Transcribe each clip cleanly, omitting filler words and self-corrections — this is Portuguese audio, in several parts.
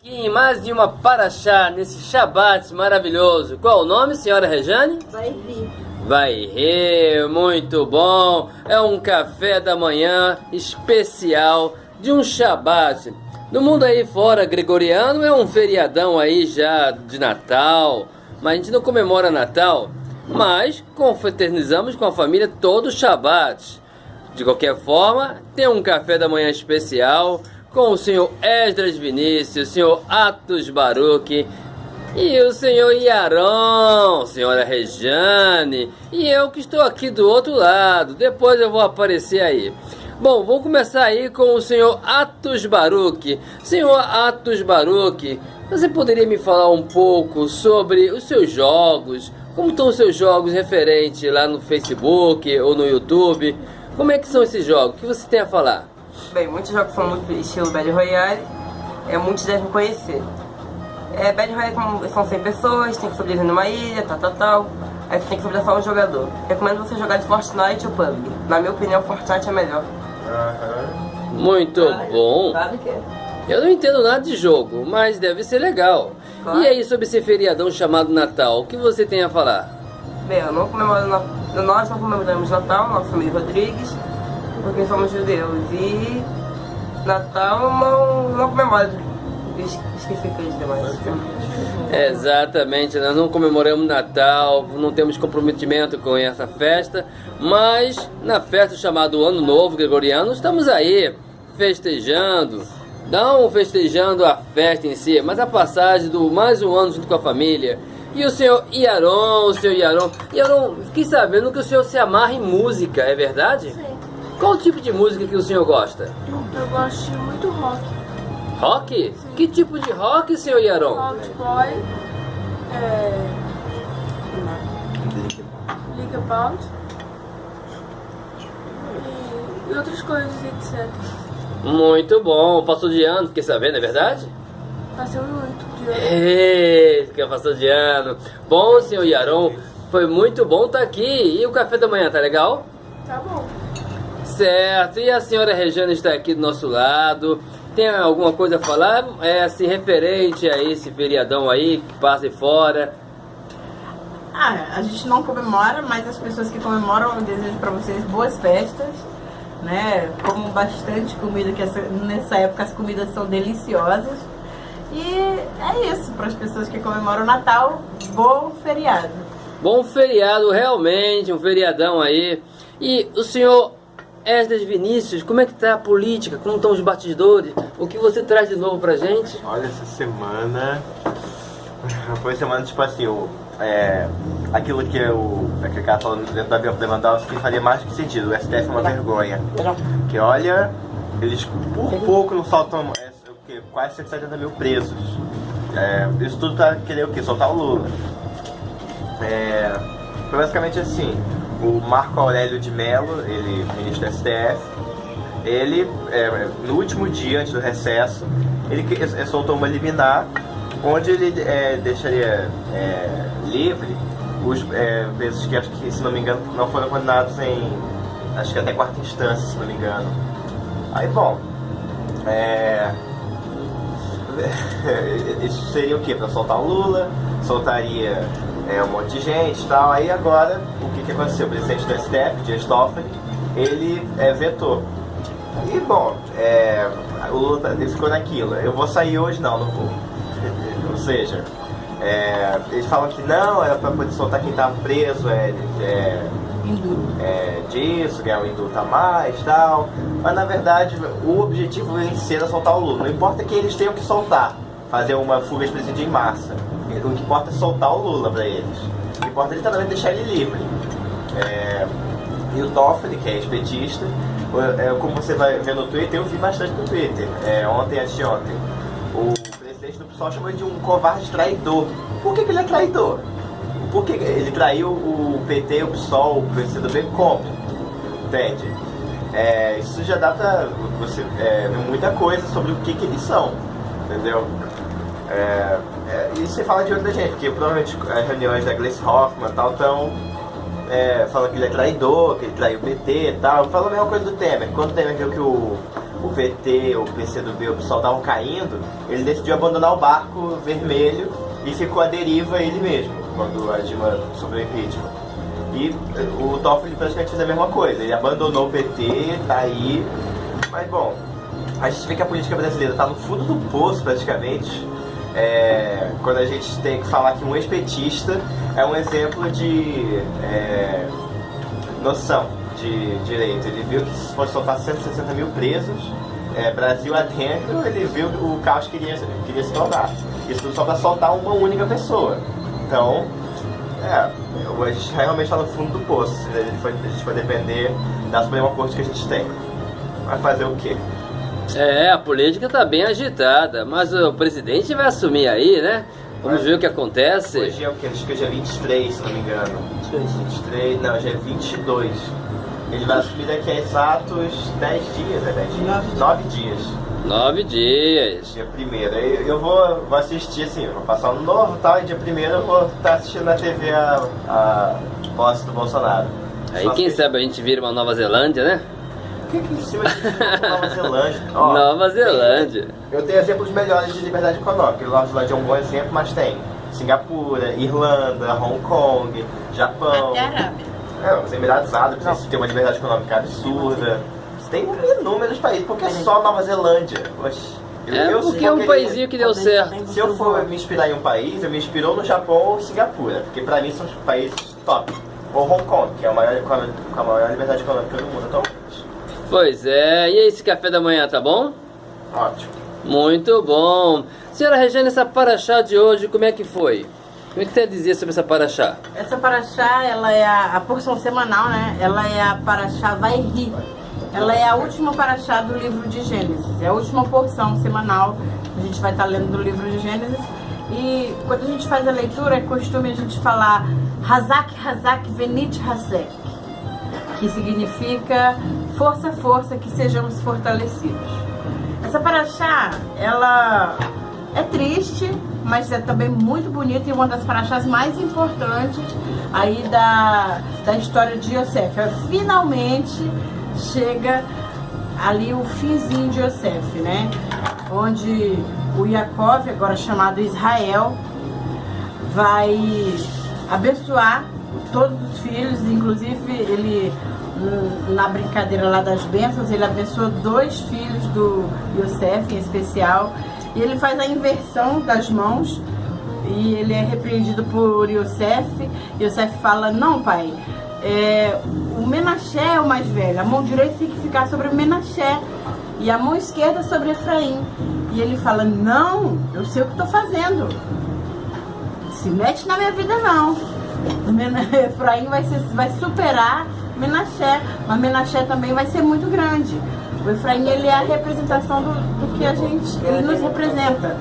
Em mais de uma paraxá, nesse Shabat maravilhoso. Qual o nome, senhora Rejane? Vai muito bom. É um café da manhã especial de um Shabat. No mundo aí fora gregoriano é um feriadão aí já de Natal, mas a gente não comemora Natal, mas confraternizamos com a família todo o Shabat. De qualquer forma, tem um café da manhã especial com o senhor Esdras Vinícius, o senhor Atos Baruch e o senhor Yaron, senhora Rejane e eu que estou aqui do outro lado. Depois eu vou aparecer aí. Bom, vamos começar aí com o senhor Atos Baruch. Senhor Atos Baruch, você poderia me falar um pouco sobre os seus jogos? Como estão os seus jogos referentes lá no Facebook ou no YouTube? Como é que são esses jogos? O que você tem a falar? Bem, muitos jogos são muito estilo Battle Royale, muitos devem conhecer. Battle Royale são 100 pessoas, tem que sobreviver numa ilha, tal. Aí você tem que sobreviver só um jogador. Recomendo você jogar de Fortnite ou PUBG. Na minha opinião, Fortnite é melhor. Muito bom. Eu não entendo nada de jogo, mas deve ser legal. Claro. E aí, sobre esse feriadão chamado Natal, o que você tem a falar? Bem, nós não comemoramos Natal, nossa família Rodrigues, porque somos judeus. E Natal não comemora. Esqueci que eles demais. Exatamente, nós não comemoramos Natal, não temos comprometimento com essa festa, mas na festa chamada Ano Novo Gregoriano estamos aí festejando, não festejando a festa em si, mas a passagem do mais um ano junto com a família. E o senhor Yaron, fiquei sabendo que o senhor se amarra em música, é verdade? Sim. Qual tipo de música que o senhor gosta? Eu gosto de muito rock. Rock? Sim. Que tipo de rock, senhor Yaron? Rock Boy, Liga Pound e outras coisas, etc. Muito bom, passou de ano, fiquei sabendo, é verdade? Passei muito de ano. Eita, passou de ano. Bom, senhor Yaron, foi muito bom estar aqui. E o café da manhã, tá legal? Tá bom. Certo, e a senhora Rejane está aqui do nosso lado. Tem alguma coisa a falar? Assim, referente a esse feriadão aí, que passa aí fora. A gente não comemora, mas as pessoas que comemoram, eu desejo para vocês boas festas, né? Comam bastante comida, que nessa época as comidas são deliciosas. E é isso, para as pessoas que comemoram o Natal, bom feriado. Bom feriado, realmente, um feriadão aí. E o senhor Esdras Vinícius, como é que tá a política? Como estão os batidores? O que você traz de novo pra gente? Olha, essa semana foi semana tipo assim, aquilo que aquele cara falando dentro da Lewandowski faria mais do que sentido. O STF é uma vergonha. Que olha, eles por pouco não soltam quase 170 mil presos. Isso tudo pra querer o quê? Soltar o Lula. Foi basicamente assim. O Marco Aurélio de Mello, ele, ministro do STF, ele, no último dia antes do recesso, ele soltou uma liminar onde ele deixaria livre os presos que, acho que, se não me engano, não foram condenados acho que até quarta instância, se não me engano. Aí, bom, isso seria o quê? Para soltar o Lula, soltaria um monte de gente e tal. Aí agora, o que aconteceu? O presidente do STF, Dias Toffoli, ele vetou. E bom, o Lula ele ficou naquilo. Eu vou sair hoje? Não vou. Ou seja, eles falam que não, era para poder soltar quem estava preso, disso, ganhar um indulto a mais e tal. Mas na verdade, o objetivo em si era soltar o Lula. Não importa que eles tenham que soltar, fazer uma fuga expressiva em massa. O que importa é soltar o Lula para eles. O que importa é literalmente deixar ele livre. E o Toffoli, que é ex-petista, como você vai ver no Twitter, eu vi bastante no Twitter, ontem, antes de ontem. O presidente do PSOL chamou ele de um covarde traidor. Por que ele é traidor? Porque ele traiu o PT, o PSOL, o PCdoB como? Entende? Isso já dá pra você ver muita coisa sobre o que eles são. Entendeu? E você fala de outra gente, porque provavelmente as reuniões da Gleice Hoffmann e tal estão falando que ele é traidor, que ele traiu o PT e tal. Fala a mesma coisa do Temer. Quando o Temer viu que o o VT, o PCdoB, o PSOL estavam caindo, ele decidiu abandonar o barco vermelho e ficou à deriva ele mesmo, quando a Dilma sobrou o impeachment. E o Toffoli praticamente fez a mesma coisa, ele abandonou o PT, tá aí, mas bom, a gente vê que a política brasileira tá no fundo do poço praticamente. Quando a gente tem que falar que um ex-petista é um exemplo de noção de direito. Ele viu que se fosse soltar 160 mil presos, Brasil adentro, ele viu o caos que queria se tornar. Isso tudo só para soltar uma única pessoa. Então, a gente realmente está no fundo do poço. A gente vai depender da Suprema Corte que a gente tem. Vai fazer o quê? A política tá bem agitada, mas o presidente vai assumir aí, né? Vamos ver o que acontece. Hoje é o quê? Acho que hoje é 23, se não me engano. 23, não, hoje é 22. Ele vai assumir daqui a exatos 10 dias, 10 dias? 9 dias. 9 dias. Dia 1º. Eu vou assistir assim, vou passar um novo tal, e dia 1º eu vou estar assistindo na TV a posse do Bolsonaro. Aí quem sabe a gente vira uma Nova Zelândia, né? O que em cima de Nova Zelândia? Ó, Nova Zelândia. Eu tenho exemplos melhores de liberdade econômica. Nova Zelândia é um bom exemplo, mas tem Singapura, Irlanda, Hong Kong, Japão. Até a Arábia. Os Emirados Árabes, eles têm uma liberdade econômica absurda. Tem inúmeros países, porque é só Nova Zelândia. Poxa, porque é um paísinho que deu certo. Se eu for me inspirar em um país, eu me inspiro no Japão ou Singapura, porque pra mim são os países top. Ou Hong Kong, que é a maior liberdade econômica do mundo atualmente. Pois é, e esse café da manhã, tá bom? Ótimo. Muito bom. Senhora Regiane, essa paraxá de hoje, como é que foi? O que tem a dizer sobre essa paraxá? Essa paraxá, ela é a porção semanal, né? Ela é a paraxá Vai-Ri. Ela é a última paraxá do livro de Gênesis. É a última porção semanal que a gente vai estar lendo do livro de Gênesis. E quando a gente faz a leitura, é costume a gente falar Hazak, Hazak, Venit, Hazek, que significa força, força, que sejamos fortalecidos. Essa paraxá, ela é triste, mas é também muito bonita e uma das paraxás mais importantes aí da história de Yosef. Finalmente chega ali o finzinho de Yosef, né? Onde o Yaakov, agora chamado Israel, vai abençoar todos os filhos, inclusive ele, na brincadeira lá das bênçãos, ele abençoou 2 filhos do Yosef em especial, e ele faz a inversão das mãos, e ele é repreendido por Yosef. Yosef fala, não pai, o Menaché é o mais velho, a mão direita tem que ficar sobre o Menaché, e a mão esquerda sobre Efraim. E ele fala, não, eu sei o que estou fazendo, se mete na minha vida não. Efraim vai superar Menaché, mas Menaché também vai ser muito grande. O Efraim, ele é a representação do que ele nos representa,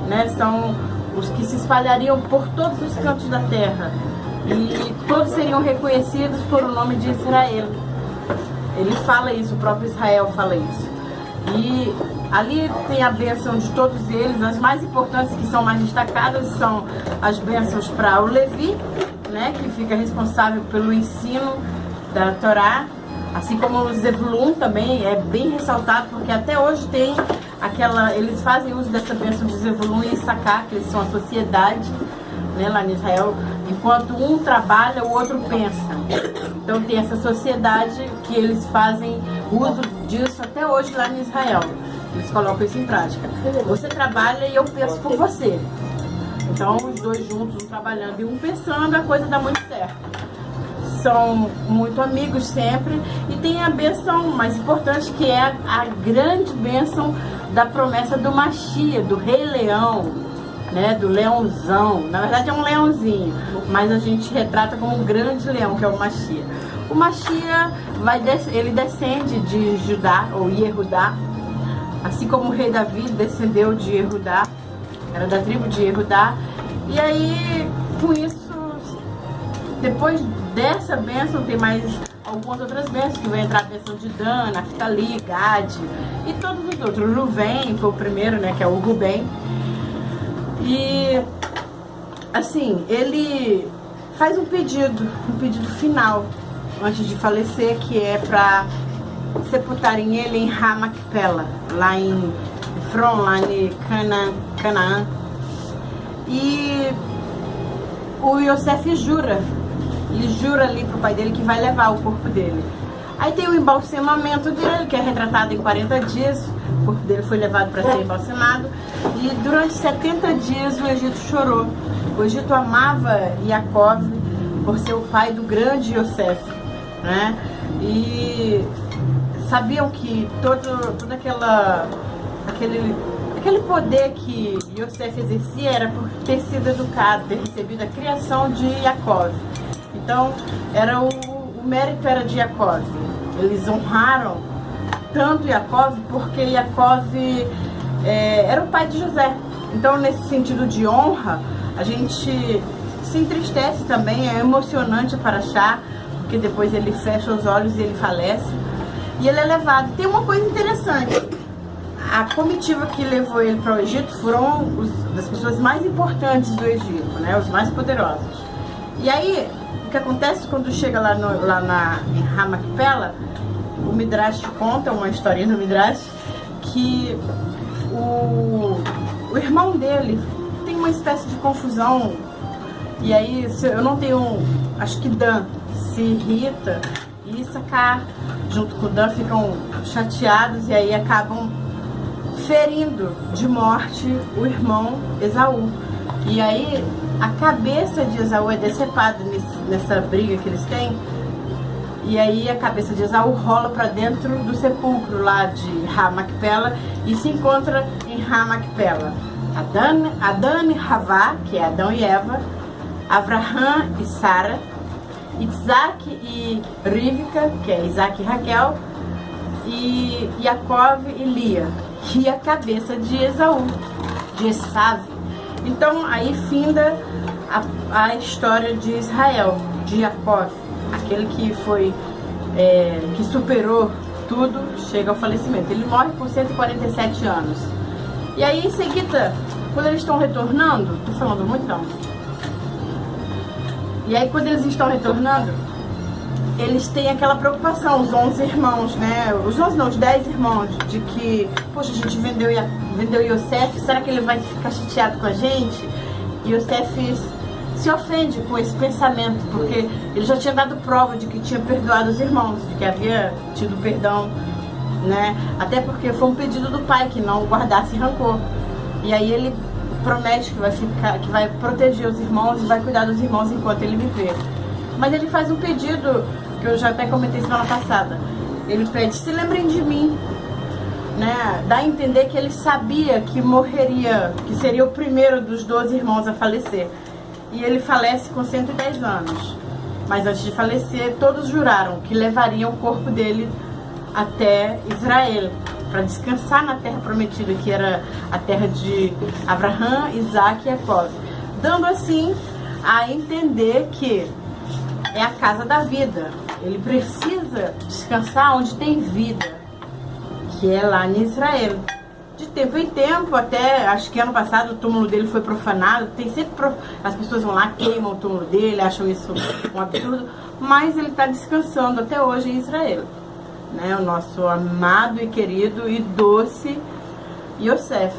né? São os que se espalhariam por todos os cantos da terra e todos seriam reconhecidos por o nome de Israel. Ele fala isso, o próprio Israel fala isso. E ali tem a bênção de todos eles. As mais importantes, que são mais destacadas, são as bênçãos para o Levi, né, que fica responsável pelo ensino da Torá, assim como o Zevulun também é bem ressaltado, porque até hoje tem eles fazem uso dessa bênção de Zevulun e Issacar, que eles são a sociedade, né, lá em Israel, enquanto um trabalha, o outro pensa. Então tem essa sociedade que eles fazem uso disso até hoje lá em Israel. Eles colocam isso em prática. Você trabalha e eu penso por você. Então os dois juntos, um trabalhando e um pensando, a coisa dá muito certo. São muito amigos sempre. E tem a bênção mais importante, que é a grande bênção da promessa do Mashiach, do Rei Leão, né, do leãozão. Na verdade é um leãozinho, mas a gente retrata como um grande leão, que é o Mashiach. O Mashiach ele descende de Judá, ou Yehudá, assim como o rei Davi descendeu de Yehudá, era da tribo de Yehudá. E aí, com isso, depois dessa bênção, tem mais algumas outras bênçãos, que vai entrar a bênção de Dan, Naftali, Gad e todos os outros. Ruvém foi o primeiro, né, que é o Rubem. E assim, ele faz um pedido final antes de falecer, que é para sepultarem ele em Ramacpela, lá em Efron, lá em Canaã. E o Yosef jura, ele jura ali pro pai dele que vai levar o corpo dele. Aí tem o embalsamamento dele, que é retratado em 40 dias, o corpo dele foi levado para ser embalsamado, e durante 70 dias o Egito chorou. O Egito amava Yaakov por ser o pai do grande Yosef, né? E sabiam que todo aquele poder que Yosef exercia era por ter sido educado, ter recebido a criação de Yaakov. Então, o mérito era de Yaakov. Eles honraram tanto Yaakov porque Yaakov era o pai de José. Então, nesse sentido de honra, a gente se entristece também, é emocionante para achar, porque depois ele fecha os olhos e ele falece. E ele é levado. Tem uma coisa interessante. A comitiva que levou ele para o Egito foram das pessoas mais importantes do Egito, né? Os mais poderosos. E aí, o que acontece quando chega lá em Ramacpela, o Midrash conta, uma historinha do Midrash, que o irmão dele tem uma espécie de confusão. E aí, eu não tenho... Acho que Dan se irrita e Issacar, junto com Dan, ficam chateados e aí acabam ferindo de morte o irmão Esaú. E aí a cabeça de Esaú é decepada nessa briga que eles têm. E aí a cabeça de Esaú rola para dentro do sepulcro lá de Ramacpela e se encontra em Ramacpela Adão e Havá, que é Adão e Eva, Avraham e Sara, Isaac e Rivka, que é Isaac e Raquel, e Yaakov e Lia, e a cabeça de Esaú, de Esav. Então aí finda a história de Israel, de Yaakov, aquele que foi que superou tudo, chega ao falecimento. Ele morre com 147 anos. E aí em seguida, quando eles estão retornando, tô falando muito não. E aí quando eles estão retornando, eles têm aquela preocupação, os 11 irmãos, né? Os 11 não, os 10 irmãos, de que, poxa, a gente vendeu Yosef, será que ele vai ficar chateado com a gente? E Yosef se ofende com esse pensamento, porque ele já tinha dado prova de que tinha perdoado os irmãos, de que havia tido perdão, né? Até porque foi um pedido do pai que não guardasse rancor. E aí ele promete que vai proteger os irmãos e vai cuidar dos irmãos enquanto ele viver. Mas ele faz um pedido que eu já até comentei semana passada. Ele pede: se lembrem de mim, né? Dá a entender que ele sabia que morreria, que seria o primeiro dos 12 irmãos a falecer. E ele falece com 110 anos. Mas antes de falecer, todos juraram que levariam o corpo dele até Israel, para descansar na terra prometida, que era a terra de Avraham, Isaac e Jacob, dando assim a entender que é a casa da vida. Ele precisa descansar onde tem vida, que é lá em Israel. De tempo em tempo, até acho que ano passado o túmulo dele foi profanado. Tem sempre as pessoas vão lá, queimam o túmulo dele, acham isso um absurdo, mas ele está descansando até hoje em Israel, né? O nosso amado e querido e doce Yosef.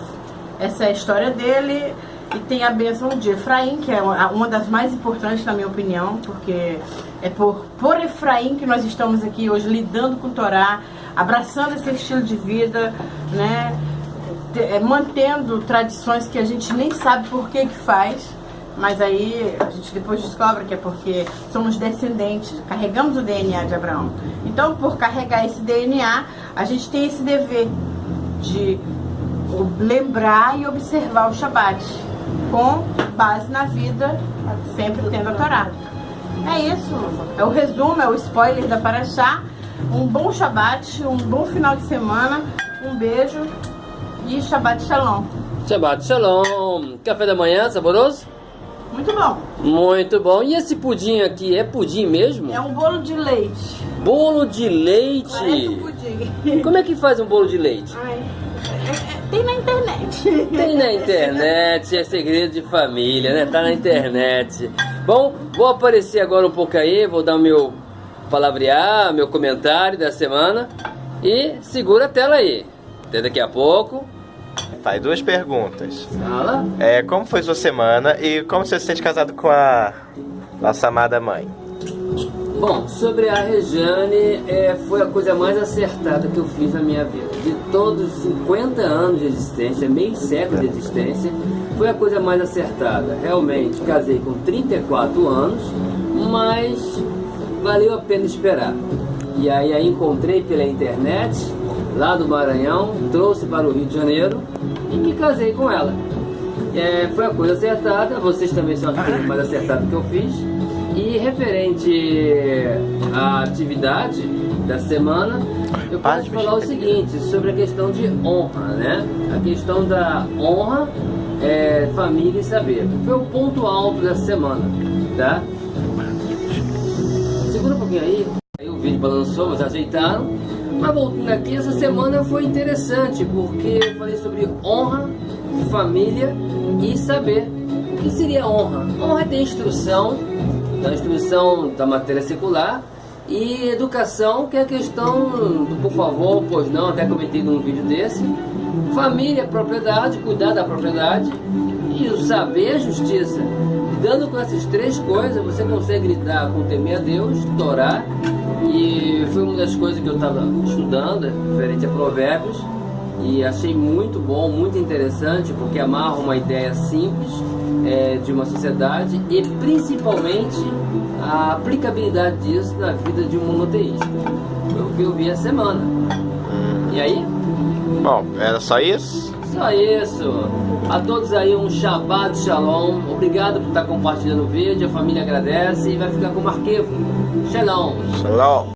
Essa é a história dele. E tem a bênção de Efraim, que é uma das mais importantes na minha opinião, porque é por Efraim que nós estamos aqui hoje lidando com o Torá, abraçando esse estilo de vida, né? Mantendo tradições que a gente nem sabe por que faz, mas aí a gente depois descobre que é porque somos descendentes, carregamos o DNA de Abraão. Então, por carregar esse DNA, a gente tem esse dever de lembrar e observar o Shabat, com base na vida, sempre tendo a Torá. É isso, é o resumo, é o spoiler da Parashá. Um bom Shabat, um bom final de semana, um beijo e Shabbat Shalom. Shabbat Shalom. Café da manhã, saboroso? Muito bom. Muito bom. E esse pudim aqui, é pudim mesmo? É um bolo de leite. Bolo de leite? Parece um pudim. Como é que faz um bolo de leite? Ai, tem na internet. Tem na internet, é segredo de família, né? Tá na internet. Bom, vou aparecer agora um pouco aí, vou dar o meu palavrear, meu comentário da semana. E segura a tela aí. Até daqui a pouco. Faz 2 perguntas. Fala. Como foi sua semana e como você se sente casado com a nossa amada mãe? Bom, sobre a Rejane, foi a coisa mais acertada que eu fiz na minha vida. De todos os 50 anos de existência, meio século de existência, foi a coisa mais acertada. Realmente, casei com 34 anos, mas valeu a pena esperar. E aí a encontrei pela internet, lá do Maranhão, trouxe para o Rio de Janeiro e me casei com ela. Foi a coisa acertada, vocês também são a coisa mais acertada que eu fiz. E referente à atividade da semana, eu posso falar o seguinte, sobre a questão de honra, né? A questão da honra, família e saber. Foi o ponto alto dessa semana, tá? Segura um pouquinho aí o vídeo balançou, mas ajeitaram. Mas voltando aqui, essa semana foi interessante, porque eu falei sobre honra, família e saber. O que seria honra? Honra é ter instrução, a instrução da matéria secular, e educação, que é a questão do por favor, pois não, até comentei num vídeo desse. Família, propriedade, cuidar da propriedade, e o saber, a justiça. Lidando com essas 3 coisas, você consegue lidar com temer a Deus, Torá, e foi uma das coisas que eu estava estudando, referente a Provérbios, e achei muito bom, muito interessante, porque amarra uma ideia simples de uma sociedade e principalmente a aplicabilidade disso na vida de um monoteísta. Foi o que eu vi essa semana. E aí? Bom, era só isso? Só isso. A todos aí um Shabbat Shalom. Obrigado por estar compartilhando o vídeo. A família agradece e vai ficar como arquivo. Shalom. Shalom.